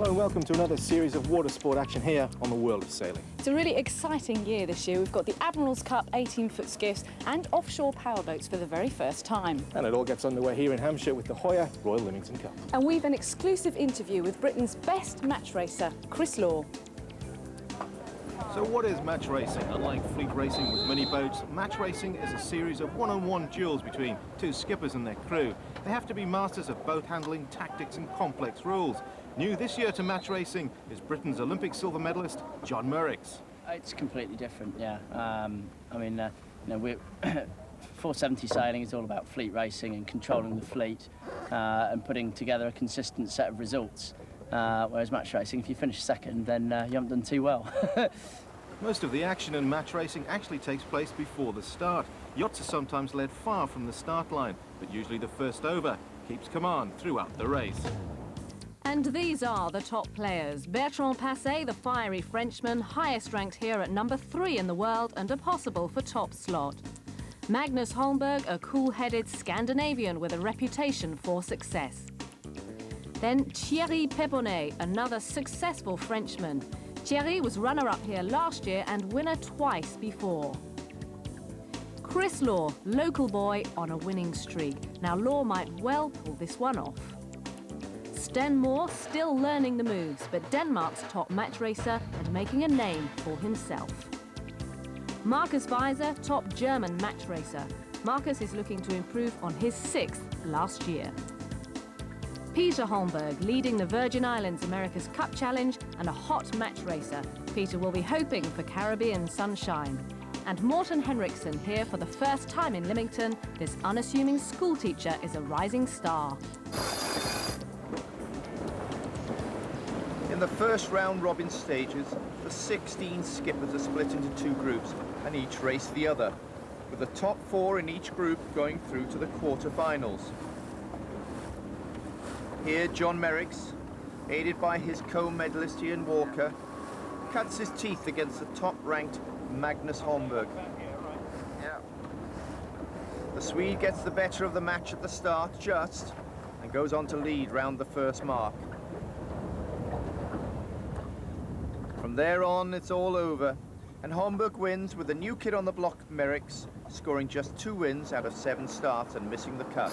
Hello and welcome to another series of water sport action here on the World of Sailing. It's a really exciting year this year. We've got the Admiral's Cup 18-foot skiffs and offshore powerboats for the very first time. And it all gets underway here in Hampshire with the Hoya Royal Lymington Cup. And we've an exclusive interview with Britain's best match racer, Chris Law. So what is match racing? Unlike fleet racing with mini boats, match racing is a series of one-on-one duels between two skippers and their crew. They have to be masters of boat handling, tactics and complex rules. New this year to match racing is Britain's Olympic silver medalist, John Merricks. It's completely different, yeah. We're 470 sailing is all about fleet racing and controlling the fleet and putting together a consistent set of results. Whereas match racing, if you finish second, then you haven't done too well. Most of the action in match racing actually takes place before the start. Yachts are sometimes led far from the start line, but usually the first over keeps command throughout the race. And these are the top players. Bertrand Passet, the fiery Frenchman, highest ranked here at number 3 in the world and a possible for top slot. Magnus Holmberg, a cool-headed Scandinavian with a reputation for success. Then Thierry Péponnet, another successful Frenchman. Thierry was runner-up here last year and winner twice before. Chris Law, local boy on a winning streak. Now Law might well pull this one off. Sten Moore still learning the moves, but Denmark's top match racer and making a name for himself. Marcus Weiser, top German match racer. Marcus is looking to improve on his 6th last year. Peter Holmberg, leading the Virgin Islands America's Cup Challenge and a hot match racer. Peter will be hoping for Caribbean sunshine. And Morten Henriksen here for the first time in Lymington. This unassuming schoolteacher is a rising star. In the first round-robin stages, the 16 skippers are split into 2 groups and each race the other, with the top 4 in each group going through to the quarter-finals. Here, John Merricks, aided by his co-medalist Ian Walker, cuts his teeth against the top-ranked Magnus Holmberg. The Swede gets the better of the match at the start, just, and goes on to lead round the first mark. From there on, it's all over, and Holmberg wins with the new kid on the block, Merricks, scoring just 2 wins out of 7 starts and missing the cut.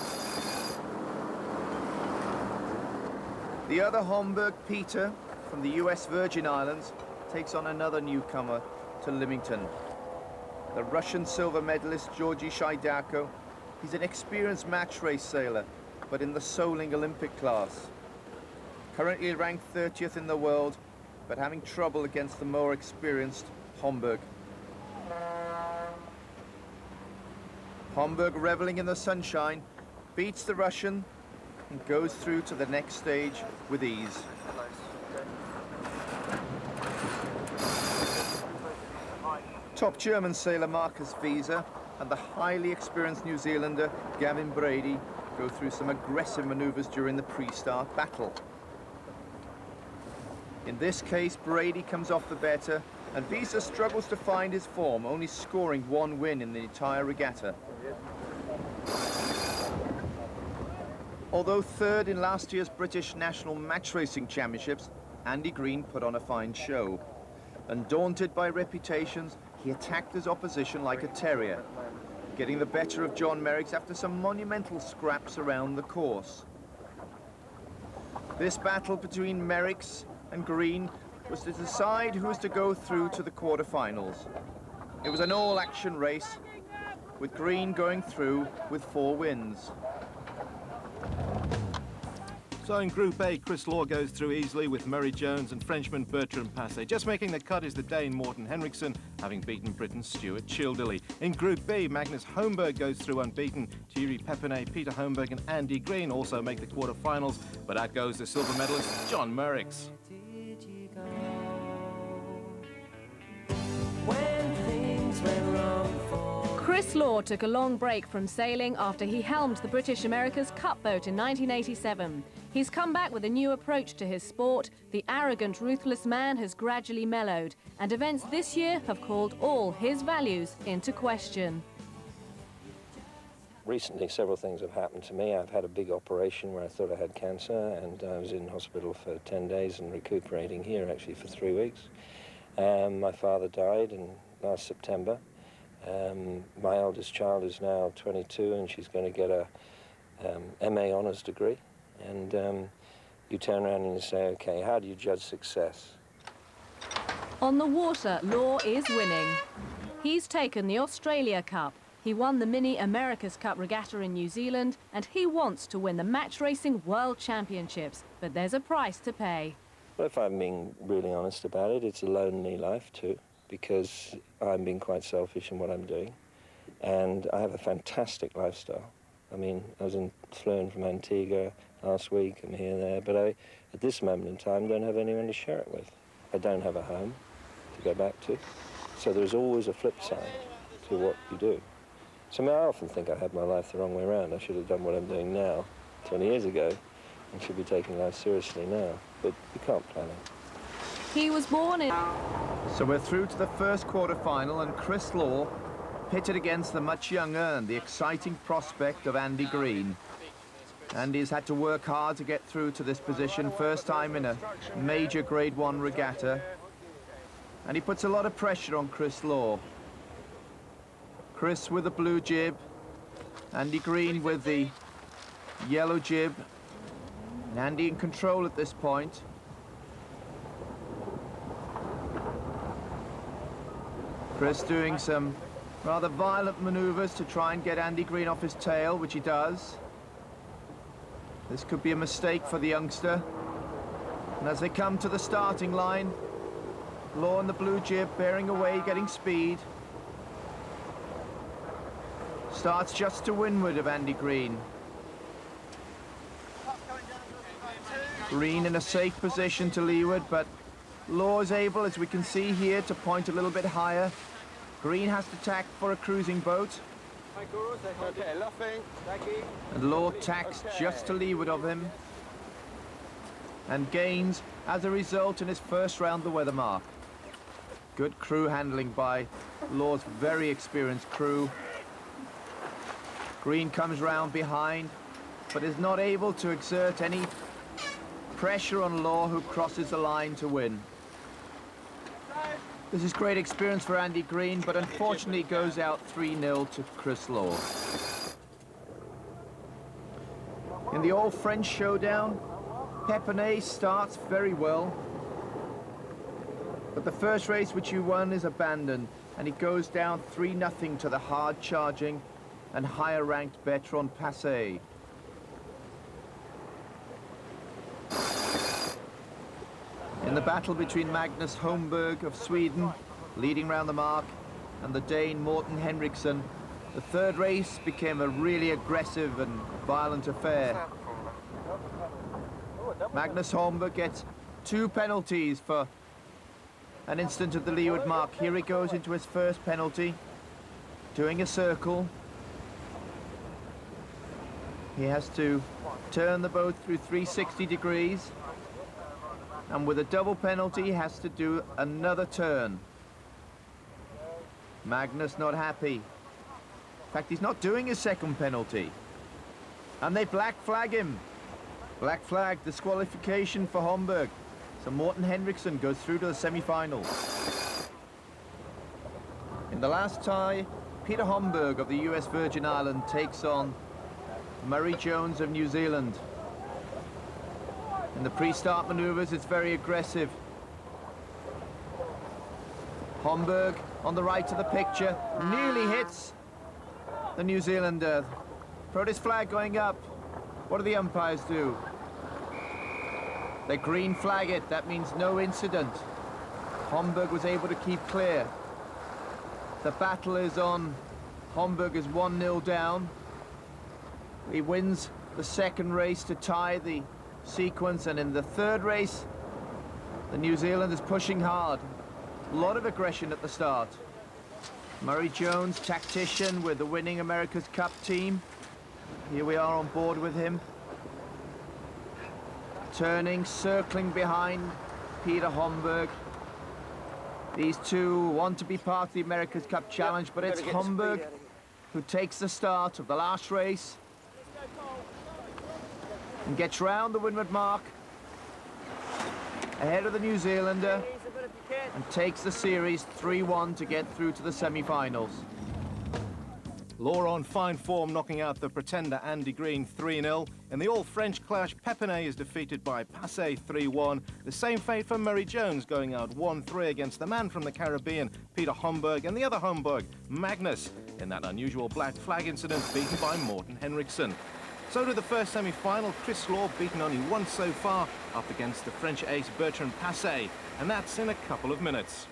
The other Holmberg, Peter, from the US Virgin Islands, takes on another newcomer to Lymington. The Russian silver medalist, Georgy Shaidako. He's an experienced match race sailor, but in the Soling Olympic class. Currently ranked 30th in the world, but having trouble against the more experienced Holmberg. Holmberg, reveling in the sunshine, beats the Russian and goes through to the next stage with ease. Top German sailor Marcus Weiser and the highly experienced New Zealander Gavin Brady go through some aggressive maneuvers during the pre-start battle. In this case, Brady comes off the better, and Weiser struggles to find his form, only scoring 1 win in the entire regatta. Although 3rd in last year's British National Match Racing Championships, Andy Green put on a fine show. Undaunted by reputations, he attacked his opposition like a terrier, getting the better of John Merricks after some monumental scraps around the course. This battle between Merricks and Green was to decide who was to go through to the quarter-finals. It was an all-action race, with Green going through with 4 wins. So in Group A, Chris Law goes through easily with Murray Jones and Frenchman Bertrand Passet. Just making the cut is the Dane Morten Henriksen, having beaten Britain's Stuart Childilly. In Group B, Magnus Holmberg goes through unbeaten. Thierry Péponnet, Peter Holmberg and Andy Green also make the quarter-finals, but out goes the silver medalist, John Merricks. Chris Law took a long break from sailing after he helmed the British America's Cup boat in 1987. He's come back with a new approach to his sport. The arrogant, ruthless man has gradually mellowed, and events this year have called all his values into question. recently several things have happened to me. I've had a big operation where I thought I had cancer, and I was in hospital for 10 days and recuperating here actually for 3 weeks. My father died in last September. My eldest child is now 22 and she's going to get a MA honours degree. And you turn around and you say, okay, how do you judge success? On the water, Law is winning. He's taken the Australia Cup. He won the Mini America's Cup regatta in New Zealand, and he wants to win the match racing World Championships. But there's a price to pay. Well, if I'm being really honest about it, it's a lonely life too, because I'm being quite selfish in what I'm doing. And I have a fantastic lifestyle. I mean, I was flown from Antigua last week, I'm here, there, but I, at this moment in time, don't have anyone to share it with. I don't have a home to go back to. So there's always a flip side to what you do. So I mean, I often think I had my life the wrong way around. I should have done what I'm doing now 20 years ago and should be taking life seriously now. But you can't plan it. He was born in... So we're through to the first quarter-final, and Chris Law pitted against the much younger and the exciting prospect of Andy Green. Andy's had to work hard to get through to this position, first time in a major Grade 1 regatta. And he puts a lot of pressure on Chris Law. Chris with the blue jib, Andy Green with the yellow jib. And Andy in control at this point. Chris doing some rather violent maneuvers to try and get Andy Green off his tail, which he does. This could be a mistake for the youngster. And as they come to the starting line, Law and the blue jib bearing away, getting speed. Starts just to windward of Andy Green. Green in a safe position to leeward, but Law is able, as we can see here, to point a little bit higher. Green has to tack for a cruising boat. And Law tacks just to leeward of him. And gains, as a result, in his first round, the weather mark. Good crew handling by Law's very experienced crew. Green comes round behind, but is not able to exert any pressure on Law, who crosses the line to win. This is great experience for Andy Green, but unfortunately goes out 3-0 to Chris Law. In the all-French showdown, Pepinay starts very well. But the first race which he won is abandoned, and he goes down 3-0 to the hard-charging and higher-ranked Bertrand Passet. In the battle between Magnus Holmberg of Sweden, leading round the mark, and the Dane Morten Henriksen, the third race became a really aggressive and violent affair. Magnus Holmberg gets 2 penalties for an instant at the leeward mark. Here he goes into his first penalty, doing a circle. He has to turn the boat through 360 degrees. And with a double penalty, he has to do another turn. Magnus not happy. In fact, he's not doing his second penalty. And they black flag him. Black flag, disqualification for Holmberg. So Morten Henriksen goes through to the semi-finals. In the last tie, Peter Holmberg of the US Virgin Islands takes on Murray Jones of New Zealand. In the pre-start maneuvers, it's very aggressive. Holmberg on the right of the picture, nearly hits the New Zealander. Protest flag going up. What do the umpires do? They green flag it. That means no incident. Holmberg was able to keep clear. The battle is on. Holmberg is 1-0 down. He wins the second race to tie the sequence, and in the third race, the New Zealand is pushing hard. A lot of aggression at the start. Murray Jones, tactician with the winning America's Cup team. Here we are on board with him. Turning, circling behind Peter Holmberg. These two want to be part of the America's Cup challenge, but it's Holmberg who takes the start of the last race and gets round the windward mark ahead of the New Zealander and takes the series 3-1 to get through to the semi-finals. Laura on fine form, knocking out the pretender Andy Green 3-0. In the all-French clash, Pépinay is defeated by Passé 3-1. The same fate for Murray Jones, going out 1-3 against the man from the Caribbean, Peter Homburg, and the other Homburg, Magnus, in that unusual black flag incident, beaten by Morten Henriksen. So to the first semi-final, Chris Law, beaten only once so far, up against the French ace Bertrand Passé, and that's in a couple of minutes.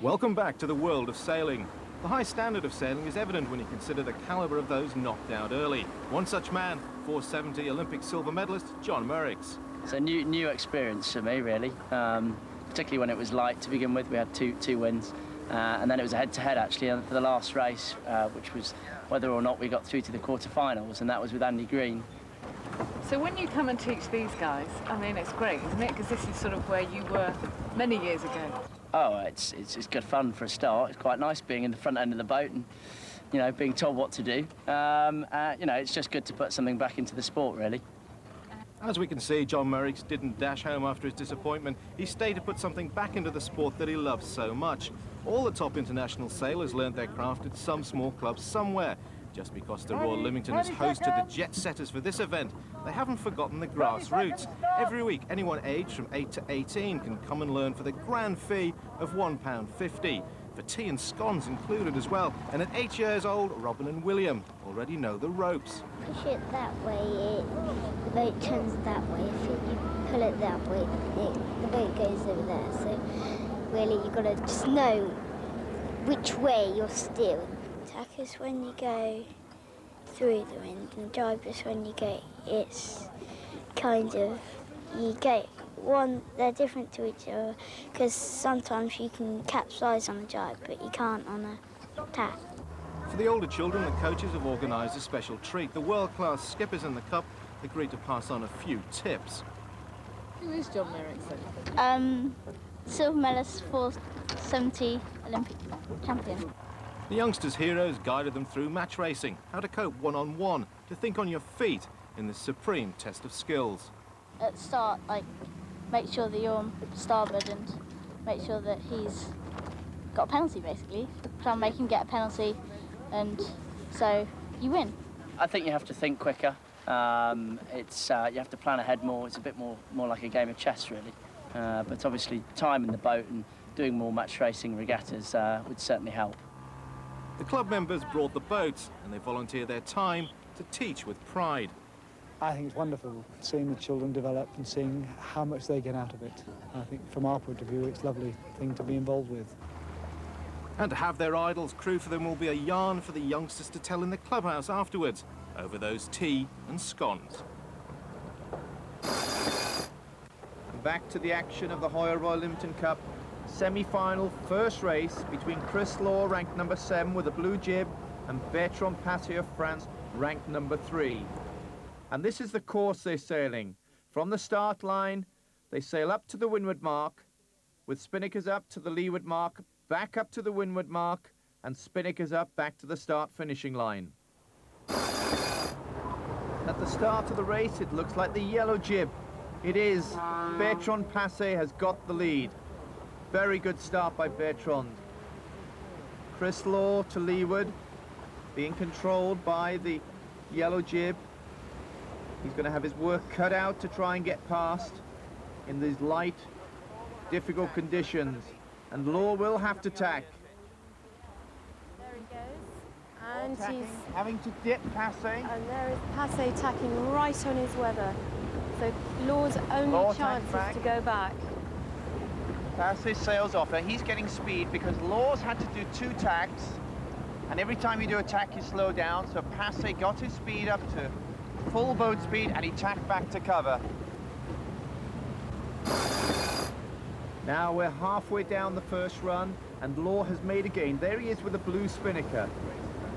Welcome back to the world of sailing. The high standard of sailing is evident when you consider the caliber of those knocked out early. One such man, 470 Olympic silver medalist John Merricks. It's a new experience for me, really, particularly when it was light to begin with. We had two wins, and then it was a head-to-head, actually, for the last race, which was whether or not we got through to the quarterfinals, and that was with Andy Green. So when you come and teach these guys, I mean, it's great, isn't it? Because this is sort of where you were many years ago. Oh, it's good fun for a start. It's quite nice being in the front end of the boat and, you know, being told what to do. You know, it's just good to put something back into the sport, really. As we can see, John Merricks didn't dash home after his disappointment. He stayed to put something back into the sport that he loves so much. All the top international sailors learnt their craft at some small club somewhere. Just because the Royal Lymington has hosted the jet setters for this event, they haven't forgotten the grassroots. Every week, anyone aged from 8 to 18 can come and learn for the grand fee of £1.50. For tea and scones included as well. And at 8 years old, Robin and William already know the ropes. Push it that way, the boat turns that way. If you pull it that way, the boat goes over there. So really, you've got to just know which way you're steering. Tack is when you go through the wind, and jibe is when you go, it's kind of, you get one, they're different to each other, because sometimes you can capsize on a jibe, but you can't on a tack. For the older children, the coaches have organised a special treat. The world-class skippers in the Cup agreed to pass on a few tips. Who is John Merricks? Silver medalist, 470 Olympic champion. The youngsters' heroes guided them through match racing, how to cope one-on-one, to think on your feet in this supreme test of skills. At the start, like, make sure that you're on starboard and make sure that he's got a penalty, basically. Try and make him get a penalty, and so you win. I think you have to think quicker. You have to plan ahead more. It's a bit more like a game of chess, really. But obviously, time in the boat and doing more match racing regattas would certainly help. The club members brought the boats, and they volunteer their time to teach with pride. I think it's wonderful seeing the children develop and seeing how much they get out of it. I think from our point of view, it's a lovely thing to be involved with. And to have their idols crew for them will be a yarn for the youngsters to tell in the clubhouse afterwards, over those tea and scones. Back to the action of the Hoya Royal Lymington Cup. Semi-final first race between Chris Law, ranked number 7 with a blue jib, and Bertrand Passé of France ranked number 3. And this is the course they're sailing. From the start line, they sail up to the windward mark, with spinnakers up to the leeward mark, back up to the windward mark, and spinnakers up back to the start finishing line. At the start of the race, it looks like the yellow jib. It is. Bertrand Passé has got the lead. Very good start by Bertrand. Chris Law to leeward, being controlled by the yellow jib. He's going to have his work cut out to try and get past in these light, difficult conditions. And Law will have to tack. There he goes. And he's having to dip Passé. And there is Passé tacking right on his weather. So Law's only chance is to go back. Passé sails off. Now he's getting speed because Law's had to do 2 tacks. And every time you do a tack, you slow down. So Passé got his speed up to full boat speed and he tacked back to cover. Now we're halfway down the first run and Law has made a gain. There he is with a blue spinnaker.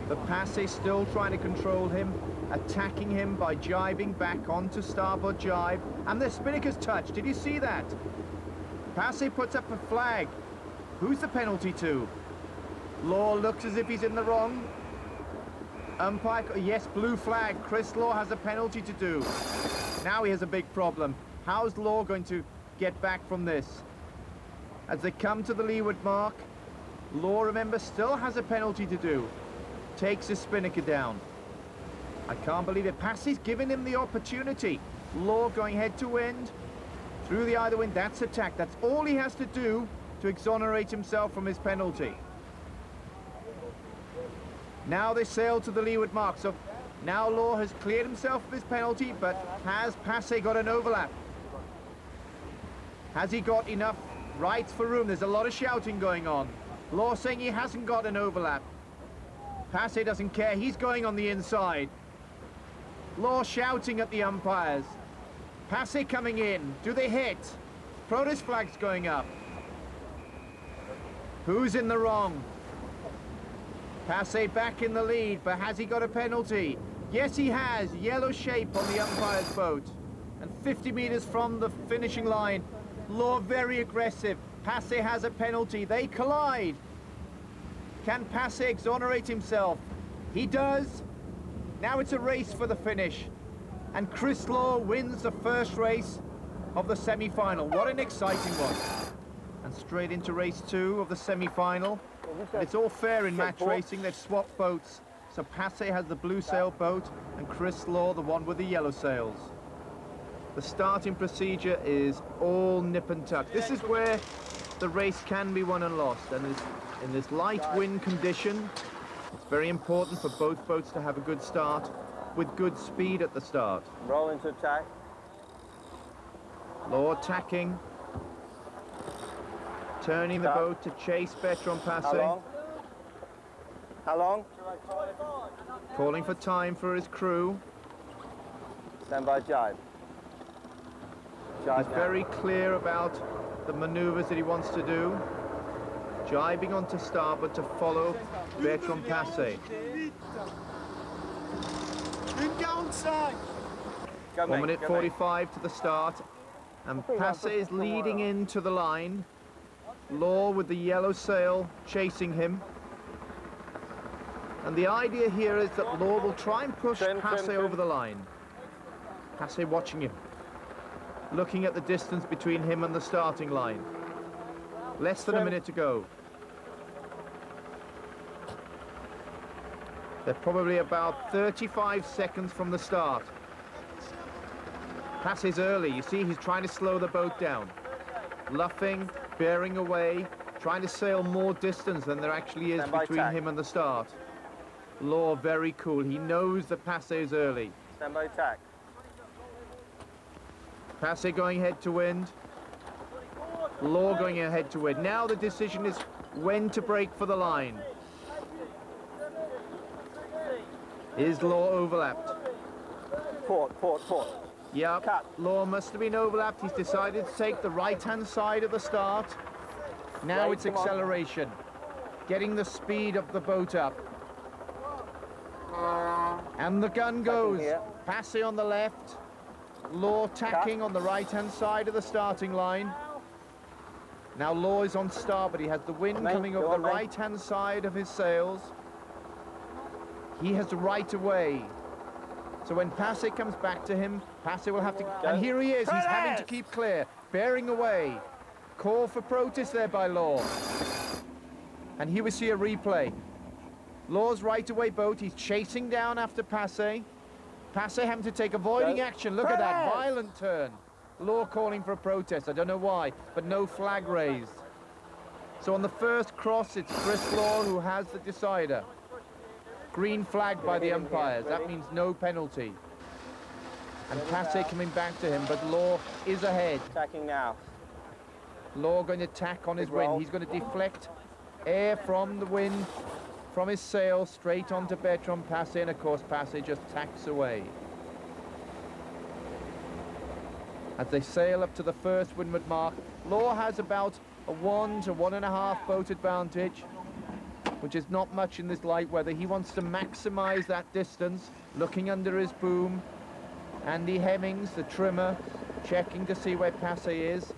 But Passé still trying to control him, attacking him by jibing back onto starboard jibe. And the spinnaker's touched. Did you see that? Passé puts up a flag. Who's the penalty to? Law looks as if he's in the wrong. Umpire, yes, blue flag. Chris Law has a penalty to do. Now he has a big problem. How's Law going to get back from this? As they come to the leeward mark, Law, remember, still has a penalty to do. Takes his spinnaker down. I can't believe it. Passé's giving him the opportunity. Law going head to wind. Through the either wind, that's attack. That's all he has to do to exonerate himself from his penalty. Now they sail to the leeward mark. So now Law has cleared himself of his penalty, but has Passé got an overlap? Has he got enough rights for room? There's a lot of shouting going on. Law saying he hasn't got an overlap. Passé doesn't care. He's going on the inside. Law shouting at the umpires. Passé coming in. Do they hit? Protest flags going up. Who's in the wrong? Passé back in the lead, but has he got a penalty? Yes, he has. Yellow shape on the umpire's boat. And 50 meters from the finishing line, Law very aggressive. Passé has a penalty. They collide. Can Passé exonerate himself? He does. Now it's a race for the finish. And Chris Law wins the first race of the semi-final. What an exciting one. And straight into race 2 of the semi-final. It's all fair in match racing. They've swapped boats. So Passé has the blue sail boat and Chris Law the one with the yellow sails. The starting procedure is all nip and tuck. This is where the race can be won and lost. And in this light wind condition, it's very important for both boats to have a good start with good speed at the start. Roll into attack. Law tacking. Turning the boat to chase Bertrand Passé. How long? How long? Calling for time for his crew. Stand by jibe. He's very clear about the maneuvers that he wants to do. Jibing onto starboard to follow Bertrand Passé. 1 minute 45 to the start. And Passé is leading into the line. Law with the yellow sail chasing him. And the idea here is that Law will try and push Passé over the line. Passé watching him. Looking at the distance between him and the starting line. Less than a minute to go. They're probably about 35 seconds from the start. Passé's early. You see, he's trying to slow the boat down. Luffing, bearing away, trying to sail more distance than there actually is between him and the start. Law very cool. He knows that Passé is early. Stand by tack. Passé going head to wind. Law going ahead to wind. Now the decision is when to break for the line. Is Law overlapped? Port. Yep, Law must have been overlapped. He's decided to take the right-hand side of the start. Now it's acceleration. Getting the speed of the boat up. And the gun goes. here. Passé on the left. Law tacking on the right-hand side of the starting line. Now Law is on starboard. He has the wind coming over the right-hand side of his sails. He has the right of way. So when Passé comes back to him, Passé will have to... And here he is. He's having to keep clear, bearing away. Call for protest there by Law. And here we see a replay. Law's right-of-way boat. He's chasing down after Passé. Passé having to take avoiding action. Look at that violent turn. Law calling for a protest. I don't know why, but no flag raised. So on the first cross, it's Chris Law who has the decider. Green flag by the umpires. That means no penalty. And Passé coming back to him, but Law is ahead. Attacking now. Law going to tack on his wind. He's going to deflect air from the wind, from his sail, straight onto Bertrand Passé, and of course Passé just tacks away. As they sail up to the first windward mark, Law has about a 1 to 1.5 boat advantage, which is not much in this light weather. He wants to maximize that distance, looking under his boom. Andy Hemmings, the trimmer, checking to see where Passé is.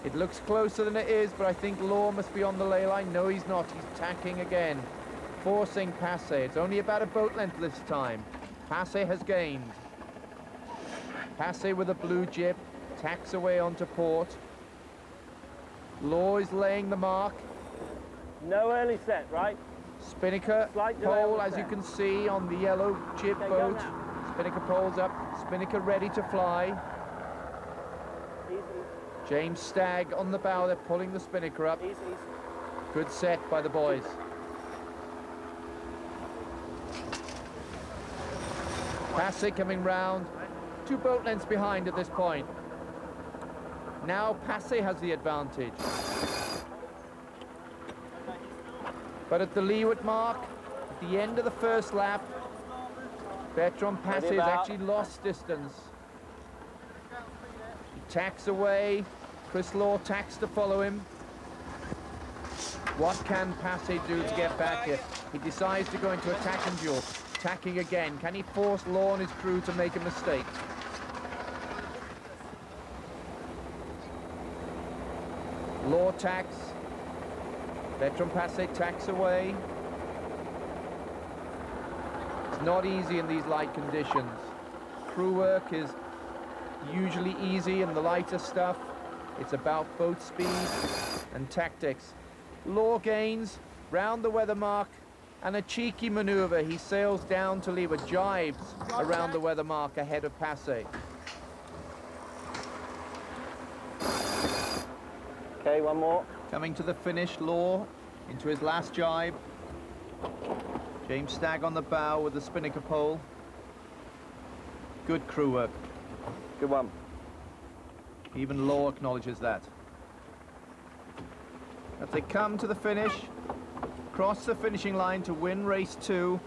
It looks closer than it is, but I think Law must be on the ley line. No, he's not. He's tacking again, forcing Passé. It's only about a boat length this time. Passé has gained. Passé with a blue jib, tacks away onto port. Law is laying the mark. No early set, right? Spinnaker pole, as you can see, on the yellow jib boat. Spinnaker poles up, Spinnaker ready to fly. James Stagg on the bow, they're pulling the Spinnaker up. Good set by the boys. Passé coming round, 2 boat lengths behind at this point. Now Passé has the advantage. But at the leeward mark, at the end of the first lap, Bertrand Passé has actually lost distance. He tacks away. Chris Law tacks to follow him. What can Passé do to get back here? He decides to go into attacking duel. Tacking again. Can he force Law and his crew to make a mistake? Law tacks. Bertrand Passé tacks away. It's not easy in these light conditions. Crew work is usually easy in the lighter stuff. It's about boat speed and tactics. Law gains round the weather mark, and a cheeky maneuver. He sails down to leeward, jives around the weather mark ahead of Passé. Okay, one more. Coming to the finish, Law into his last jibe. James Stagg on the bow with the Spinnaker pole. Good crew work. Good one. Even Law acknowledges that. As they come to the finish, cross the finishing line to win race 2,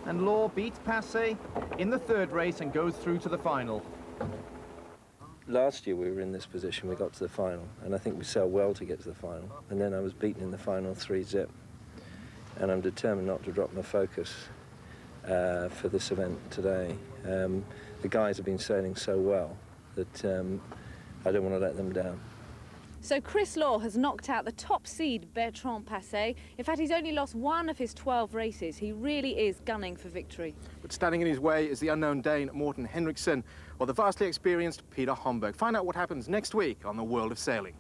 and Law beats Passé in the 3rd race and goes through to the final. Last year we were in this position, we got to the final, and I think we sailed well to get to the final, and then I was beaten in the final 3-zip, and I'm determined not to drop my focus for this event today. The guys have been sailing so well that I don't want to let them down. So Chris Law has knocked out the top seed Bertrand Passé. In fact, he's only lost 1 of his 12 races. He really is gunning for victory. But standing in his way is the unknown Dane Morten Henriksen or the vastly experienced Peter Homburg. Find out what happens next week on The World of Sailing.